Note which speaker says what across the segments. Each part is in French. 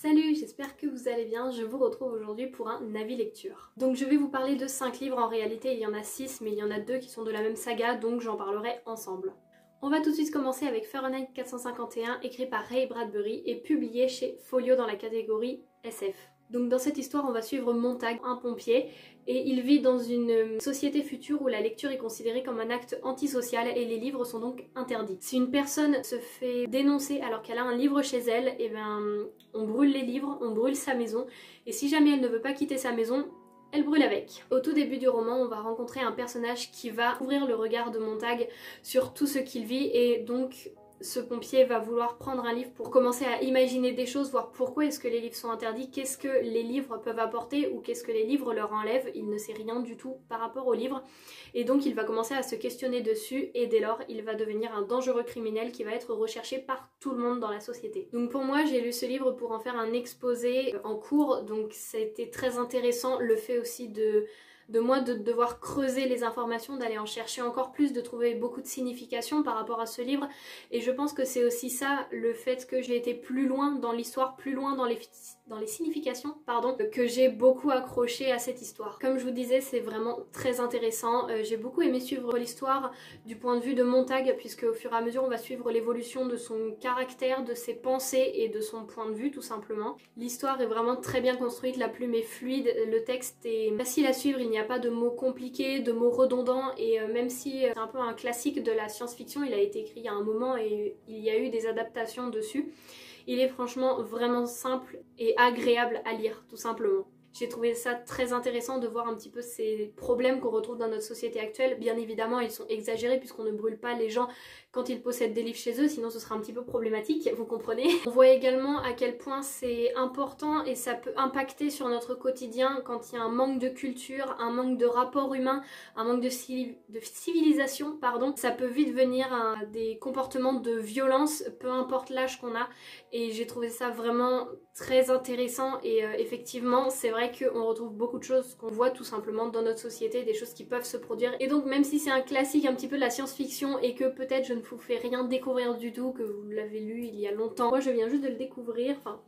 Speaker 1: Salut, j'espère que vous allez bien, je vous retrouve aujourd'hui pour un avis lecture. Donc je vais vous parler de 5 livres, en réalité il y en a 6 mais il y en a 2 qui sont de la même saga donc j'en parlerai ensemble. On va tout de suite commencer avec Fahrenheit 451 écrit par Ray Bradbury et publié chez Folio dans la catégorie SF. Donc dans cette histoire on va suivre Montag, un pompier, et il vit dans une société future où la lecture est considérée comme un acte antisocial et les livres sont donc interdits. Si une personne se fait dénoncer alors qu'elle a un livre chez elle, et on brûle les livres, on brûle sa maison, et si jamais elle ne veut pas quitter sa maison, elle brûle avec. Au tout début du roman, on va rencontrer un personnage qui va ouvrir le regard de Montag sur tout ce qu'il vit et donc ce pompier va vouloir prendre un livre pour commencer à imaginer des choses, voir pourquoi est-ce que les livres sont interdits, qu'est-ce que les livres peuvent apporter ou qu'est-ce que les livres leur enlèvent. Il ne sait rien du tout par rapport aux livres et donc il va commencer à se questionner dessus et dès lors il va devenir un dangereux criminel qui va être recherché par tout le monde dans la société. Donc pour moi j'ai lu ce livre pour en faire un exposé en cours, donc c'était très intéressant le fait aussi de devoir creuser les informations, d'aller en chercher encore plus, de trouver beaucoup de signification par rapport à ce livre. Et je pense que c'est aussi ça, le fait que j'ai été plus loin dans l'histoire, plus loin dans les significations, pardon, que j'ai beaucoup accroché à cette histoire. Comme je vous disais, c'est vraiment très intéressant. J'ai beaucoup aimé suivre l'histoire du point de vue de Montag, puisque au fur et à mesure on va suivre l'évolution de son caractère, de ses pensées et de son point de vue tout simplement. L'histoire est vraiment très bien construite, la plume est fluide, le texte est facile à suivre, il n'y a pas de mots compliqués, de mots redondants et même si c'est un peu un classique de la science-fiction, il a été écrit il y a un moment et il y a eu des adaptations dessus. Il est franchement vraiment simple et agréable à lire, tout simplement. J'ai trouvé ça très intéressant de voir un petit peu ces problèmes qu'on retrouve dans notre société actuelle. Bien évidemment, ils sont exagérés puisqu'on ne brûle pas les gens quand ils possèdent des livres chez eux, sinon ce sera un petit peu problématique, vous comprenez. On voit également à quel point c'est important et ça peut impacter sur notre quotidien quand il y a un manque de culture, un manque de rapport humain, un manque de civilisation, pardon. Ça peut vite venir à des comportements de violence, peu importe l'âge qu'on a, et j'ai trouvé ça vraiment très intéressant et effectivement c'est vrai qu'on retrouve beaucoup de choses qu'on voit tout simplement dans notre société, des choses qui peuvent se produire. Et donc même si c'est un classique un petit peu de la science-fiction et que peut-être je ne vous fais rien découvrir du tout, que vous l'avez lu il y a longtemps, moi je viens juste de le découvrir, enfin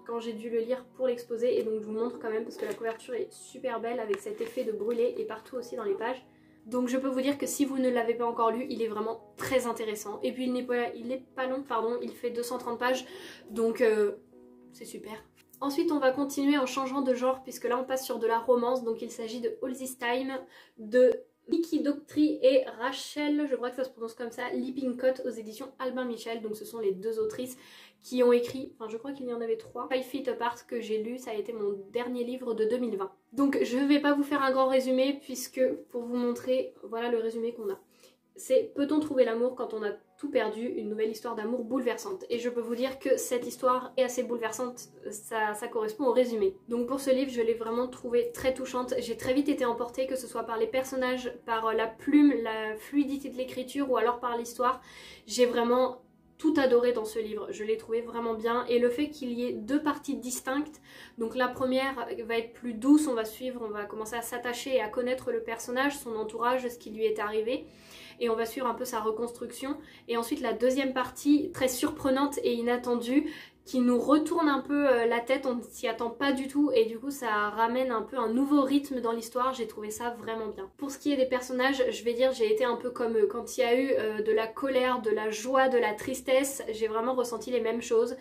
Speaker 1: quand j'ai dû le lire pour l'exposer, et donc je vous montre quand même parce que la couverture est super belle avec cet effet de brûlé et partout aussi dans les pages. Donc je peux vous dire que si vous ne l'avez pas encore lu, il est vraiment très intéressant. Et puis il est pas long, pardon, il fait 230 pages, donc c'est super. Ensuite on va continuer en changeant de genre puisque là on passe sur de la romance, donc il s'agit de All This Time de Nikki Doctry et Rachel, je crois que ça se prononce comme ça, Lippincott aux éditions Albin Michel. Donc ce sont les deux autrices qui ont écrit, enfin je crois qu'il y en avait 3, 5 Feet Apart que j'ai lu, ça a été mon dernier livre de 2020. Donc je vais pas vous faire un grand résumé puisque pour vous montrer, voilà le résumé qu'on a. C'est peut-on trouver l'amour quand on a tout perdu, une nouvelle histoire d'amour bouleversante. Et je peux vous dire que cette histoire est assez bouleversante, ça correspond au résumé. Donc pour ce livre, je l'ai vraiment trouvée très touchante. J'ai très vite été emportée, que ce soit par les personnages, par la plume, la fluidité de l'écriture ou alors par l'histoire. J'ai vraiment tout adoré dans ce livre, je l'ai trouvé vraiment bien, et le fait qu'il y ait deux parties distinctes, donc la première va être plus douce, on va commencer à s'attacher et à connaître le personnage, son entourage, ce qui lui est arrivé, et on va suivre un peu sa reconstruction, et ensuite la deuxième partie très surprenante et inattendue, qui nous retourne un peu la tête, on ne s'y attend pas du tout et du coup ça ramène un peu un nouveau rythme dans l'histoire, j'ai trouvé ça vraiment bien. Pour ce qui est des personnages, je vais dire j'ai été un peu comme eux, quand il y a eu de la colère, de la joie, de la tristesse, j'ai vraiment ressenti les mêmes choses.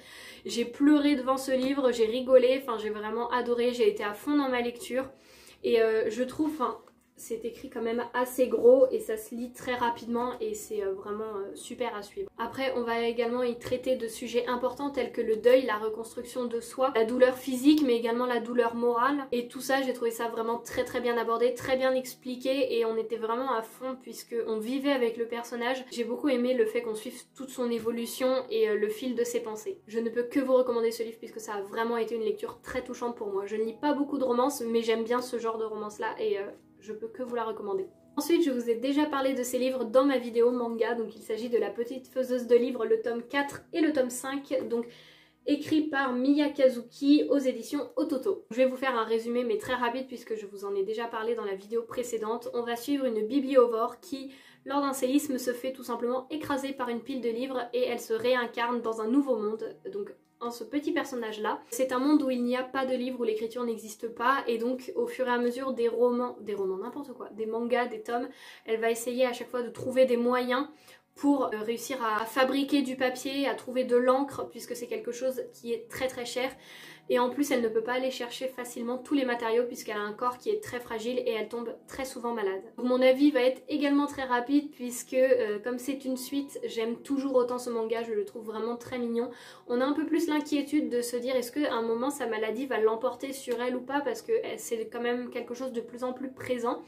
Speaker 1: J'ai pleuré devant ce livre, j'ai rigolé, enfin j'ai vraiment adoré, j'ai été à fond dans ma lecture et je trouve, c'est écrit quand même assez gros et ça se lit très rapidement et c'est vraiment super à suivre. Après on va également y traiter de sujets importants tels que le deuil, la reconstruction de soi, la douleur physique mais également la douleur morale, et tout ça j'ai trouvé ça vraiment très bien abordé, très bien expliqué et on était vraiment à fond puisque on vivait avec le personnage. J'ai beaucoup aimé le fait qu'on suive toute son évolution et le fil de ses pensées. Je ne peux que vous recommander ce livre puisque ça a vraiment été une lecture très touchante pour moi. Je ne lis pas beaucoup de romances mais j'aime bien ce genre de romance là et je peux que vous la recommander. Ensuite, je vous ai déjà parlé de ces livres dans ma vidéo manga, donc il s'agit de La Petite Faiseuse de Livres, le tome 4 et le tome 5, donc écrit par Miya Kazuki aux éditions Ototo. Je vais vous faire un résumé mais très rapide puisque je vous en ai déjà parlé dans la vidéo précédente. On va suivre une bibliovore qui, lors d'un séisme, se fait tout simplement écraser par une pile de livres et elle se réincarne dans un nouveau monde, donc en ce petit personnage là. C'est un monde où il n'y a pas de livre, où l'écriture n'existe pas, et donc au fur et à mesure des romans, n'importe quoi, des mangas, des tomes, elle va essayer à chaque fois de trouver des moyens pour réussir à fabriquer du papier, à trouver de l'encre, puisque c'est quelque chose qui est très très cher. Et en plus, elle ne peut pas aller chercher facilement tous les matériaux puisqu'elle a un corps qui est très fragile et elle tombe très souvent malade. Donc mon avis va être également très rapide puisque comme c'est une suite, j'aime toujours autant ce manga, je le trouve vraiment très mignon. On a un peu plus l'inquiétude de se dire est-ce qu'à un moment sa maladie va l'emporter sur elle ou pas, parce que c'est quand même quelque chose de plus en plus présent.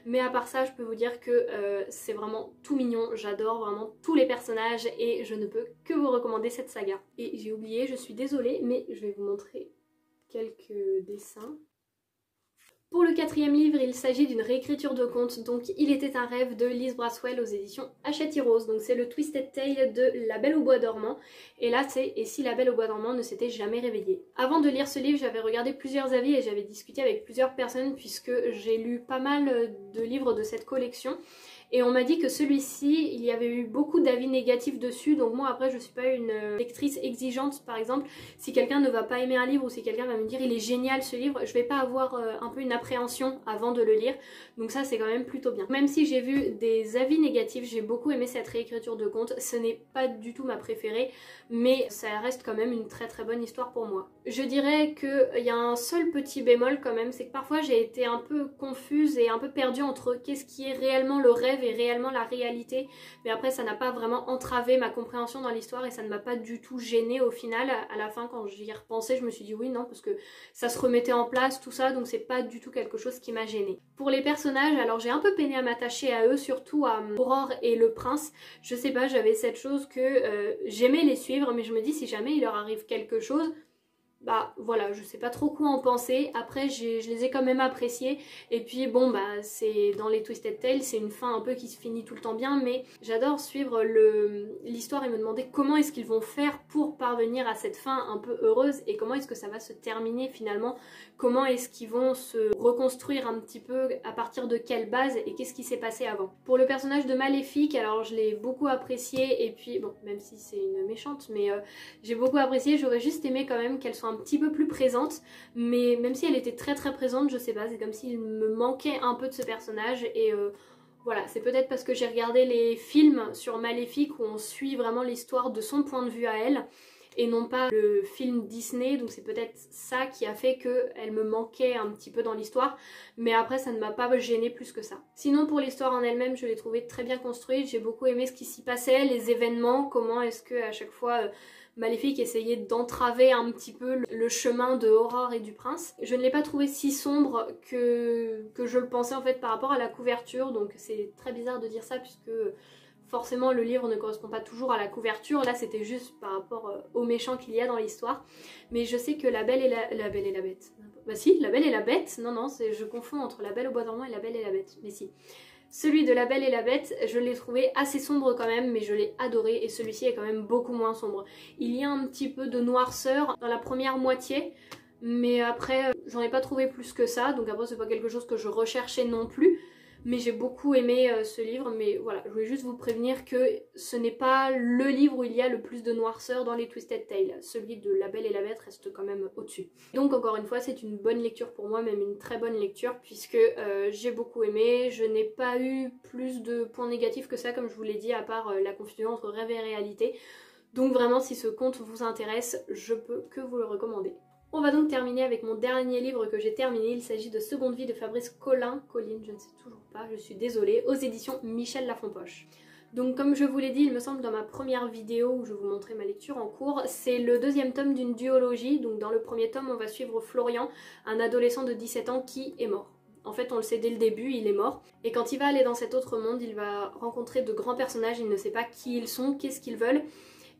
Speaker 1: Mais à part ça, je peux vous dire que c'est vraiment tout mignon, j'adore vraiment tous les personnages et je ne peux que vous recommander cette saga. Et j'ai oublié, je suis désolée, mais je vais vous montrer quelques dessins. Pour le 4e livre, il s'agit d'une réécriture de conte, donc Il était un rêve de Liz Braswell aux éditions Hachette Heroes. Donc c'est le Twisted Tale de La Belle au bois dormant. Et là c'est Et si la Belle au bois dormant ne s'était jamais réveillée. Avant de lire ce livre, j'avais regardé plusieurs avis et j'avais discuté avec plusieurs personnes puisque j'ai lu pas mal de livres de cette collection. Et on m'a dit que celui-ci, il y avait eu beaucoup d'avis négatifs dessus, donc moi après je suis pas une lectrice exigeante. Par exemple, si quelqu'un ne va pas aimer un livre ou si quelqu'un va me dire il est génial ce livre, je vais pas avoir un peu une appréhension avant de le lire, donc ça c'est quand même plutôt bien. Même si j'ai vu des avis négatifs, j'ai beaucoup aimé cette réécriture de conte. Ce n'est pas du tout ma préférée, mais ça reste quand même une très très bonne histoire pour moi. Je dirais qu'il y a un seul petit bémol quand même, c'est que parfois j'ai été un peu confuse et un peu perdue entre qu'est-ce qui est réellement le rêve et réellement la réalité, mais après ça n'a pas vraiment entravé ma compréhension dans l'histoire et ça ne m'a pas du tout gênée au final. À la fin quand j'y ai repensé, je me suis dit oui non, parce que ça se remettait en place tout ça, donc c'est pas du tout quelque chose qui m'a gênée. Pour les personnages, alors j'ai un peu peiné à m'attacher à eux, surtout à Aurore et le prince. Je sais pas, j'avais cette chose que j'aimais les suivre, mais je me dis si jamais il leur arrive quelque chose, bah voilà, je sais pas trop quoi en penser. Après je les ai quand même appréciés, et puis bon bah c'est dans les Twisted Tales, c'est une fin un peu qui se finit tout le temps bien, mais j'adore suivre l'histoire et me demander comment est-ce qu'ils vont faire pour parvenir à cette fin un peu heureuse et comment est-ce que ça va se terminer finalement, comment est-ce qu'ils vont se reconstruire un petit peu, à partir de quelle base et qu'est-ce qui s'est passé avant. Pour le personnage de Maléfique, alors je l'ai beaucoup apprécié, et puis bon, même si c'est une méchante, mais j'ai beaucoup apprécié. J'aurais juste aimé quand même qu'elle soit un petit peu plus présente, mais même si elle était très très présente, je sais pas, c'est comme s'il me manquait un peu de ce personnage. Et voilà, c'est peut-être parce que j'ai regardé les films sur Maléfique où on suit vraiment l'histoire de son point de vue à elle et non pas le film Disney, donc c'est peut-être ça qui a fait qu'elle me manquait un petit peu dans l'histoire, mais après ça ne m'a pas gênée plus que ça. Sinon pour l'histoire en elle-même, je l'ai trouvée très bien construite, j'ai beaucoup aimé ce qui s'y passait, les événements, comment est-ce que à chaque fois Maléfique essayait d'entraver un petit peu le chemin de Aurore et du prince. Je ne l'ai pas trouvé si sombre que je le pensais en fait par rapport à la couverture, donc c'est très bizarre de dire ça puisque forcément le livre ne correspond pas toujours à la couverture, là c'était juste par rapport aux méchants qu'il y a dans l'histoire. Mais je sais que La Belle et la Belle et la Bête. Bah si, La Belle et la Bête, non, je confonds entre La Belle au bois dormant et La Belle et la Bête, mais si. Celui de La Belle et la Bête, je l'ai trouvé assez sombre quand même, mais je l'ai adoré, et celui-ci est quand même beaucoup moins sombre. Il y a un petit peu de noirceur dans la première moitié, mais après j'en ai pas trouvé plus que ça, donc après c'est pas quelque chose que je recherchais non plus. Mais j'ai beaucoup aimé ce livre, mais voilà, je voulais juste vous prévenir que ce n'est pas le livre où il y a le plus de noirceur dans les Twisted Tales. Celui de La Belle et la Bête reste quand même au-dessus. Donc encore une fois, c'est une bonne lecture pour moi, même une très bonne lecture, puisque j'ai beaucoup aimé. Je n'ai pas eu plus de points négatifs que ça, comme je vous l'ai dit, à part la confusion entre rêve et réalité. Donc vraiment, si ce conte vous intéresse, je peux que vous le recommander. On va donc terminer avec mon dernier livre que j'ai terminé, il s'agit de Seconde vie de Fabrice Colin, je ne sais toujours pas, je suis désolée, aux éditions Michel Lafonpoche. Donc comme je vous l'ai dit, il me semble dans ma première vidéo où je vous montrais ma lecture en cours, c'est le deuxième tome d'une duologie. Donc dans le premier tome, on va suivre Florian, un adolescent de 17 ans qui est mort. En fait, on le sait dès le début, il est mort. Et quand il va aller dans cet autre monde, il va rencontrer de grands personnages, il ne sait pas qui ils sont, qu'est-ce qu'ils veulent.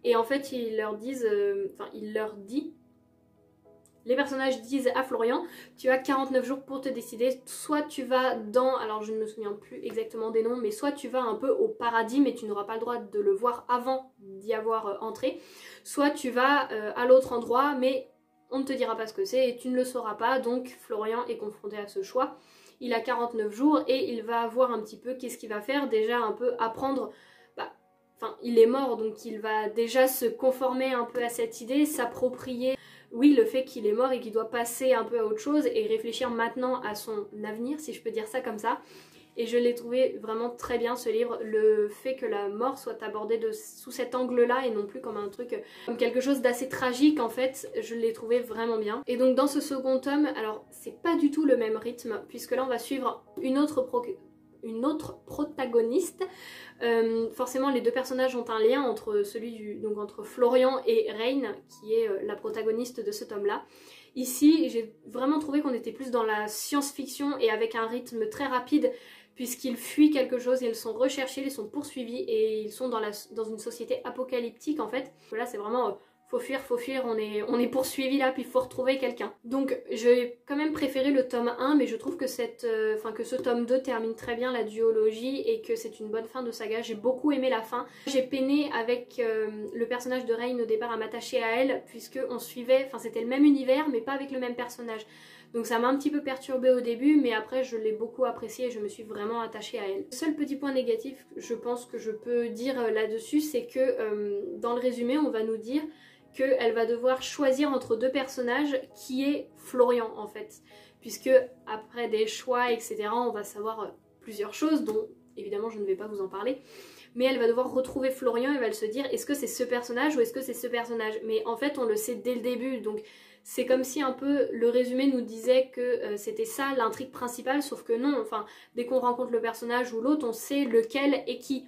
Speaker 1: Et en fait, il leur dit... Les personnages disent à Florian, tu as 49 jours pour te décider, soit tu vas dans, alors je ne me souviens plus exactement des noms, mais soit tu vas un peu au paradis, mais tu n'auras pas le droit de le voir avant d'y avoir entré, soit tu vas à l'autre endroit, mais on ne te dira pas ce que c'est et tu ne le sauras pas, donc Florian est confronté à ce choix. Il a 49 jours et il va voir un petit peu qu'est-ce qu'il va faire, déjà un peu apprendre enfin il est mort, donc il va déjà se conformer un peu à cette idée, s'approprier, oui, le fait qu'il est mort et qu'il doit passer un peu à autre chose et réfléchir maintenant à son avenir, si je peux dire ça comme ça. Et je l'ai trouvé vraiment très bien ce livre, le fait que la mort soit abordée sous cet angle-là et non plus comme un truc, comme quelque chose d'assez tragique en fait, je l'ai trouvé vraiment bien. Et donc dans ce second tome, alors c'est pas du tout le même rythme, puisque là on va suivre une autre protagoniste. Forcément les deux personnages ont un lien entre entre Florian et Reine, qui est la protagoniste de ce tome-là. Ici, j'ai vraiment trouvé qu'on était plus dans la science-fiction et avec un rythme très rapide, puisqu'ils fuient quelque chose, ils sont recherchés, ils sont poursuivis et ils sont dans une société apocalyptique en fait. Là c'est vraiment faut fuir, on est poursuivi là, puis il faut retrouver quelqu'un. Donc j'ai quand même préféré le tome 1, mais je trouve que que ce tome 2 termine très bien la duologie et que c'est une bonne fin de saga. J'ai beaucoup aimé la fin. J'ai peiné avec le personnage de Reine au départ à m'attacher à elle, puisque on suivait, enfin c'était le même univers, mais pas avec le même personnage. Donc ça m'a un petit peu perturbée au début, mais après je l'ai beaucoup appréciée et je me suis vraiment attachée à elle. Le seul petit point négatif, je pense que je peux dire là-dessus, c'est que dans le résumé, on va nous dire qu'elle va devoir choisir entre deux personnages qui est Florian en fait. Puisque après des choix, etc., on va savoir plusieurs choses, dont évidemment je ne vais pas vous en parler. Mais elle va devoir retrouver Florian et va se dire est-ce que c'est ce personnage ou est-ce que c'est ce personnage. Mais en fait on le sait dès le début, donc c'est comme si un peu le résumé nous disait que c'était ça l'intrigue principale, sauf que non, enfin dès qu'on rencontre le personnage ou l'autre on sait lequel est qui.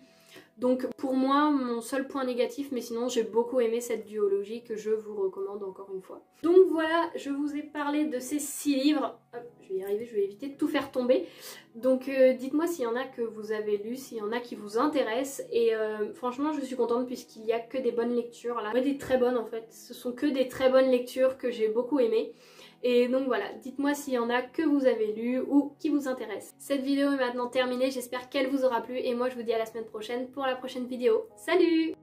Speaker 1: Donc pour moi, mon seul point négatif, mais sinon j'ai beaucoup aimé cette duologie que je vous recommande encore une fois. Donc voilà, je vous ai parlé de ces 6 livres. Hop, je vais y arriver, je vais éviter de tout faire tomber. Donc dites-moi s'il y en a que vous avez lu, s'il y en a qui vous intéressent. Et franchement, je suis contente puisqu'il n'y a que des bonnes lectures. Là, des très bonnes en fait. Ce sont que des très bonnes lectures que j'ai beaucoup aimées. Et donc voilà, dites-moi s'il y en a que vous avez lu ou qui vous intéressent. Cette vidéo est maintenant terminée, j'espère qu'elle vous aura plu et moi je vous dis à la semaine prochaine pour la prochaine vidéo. Salut!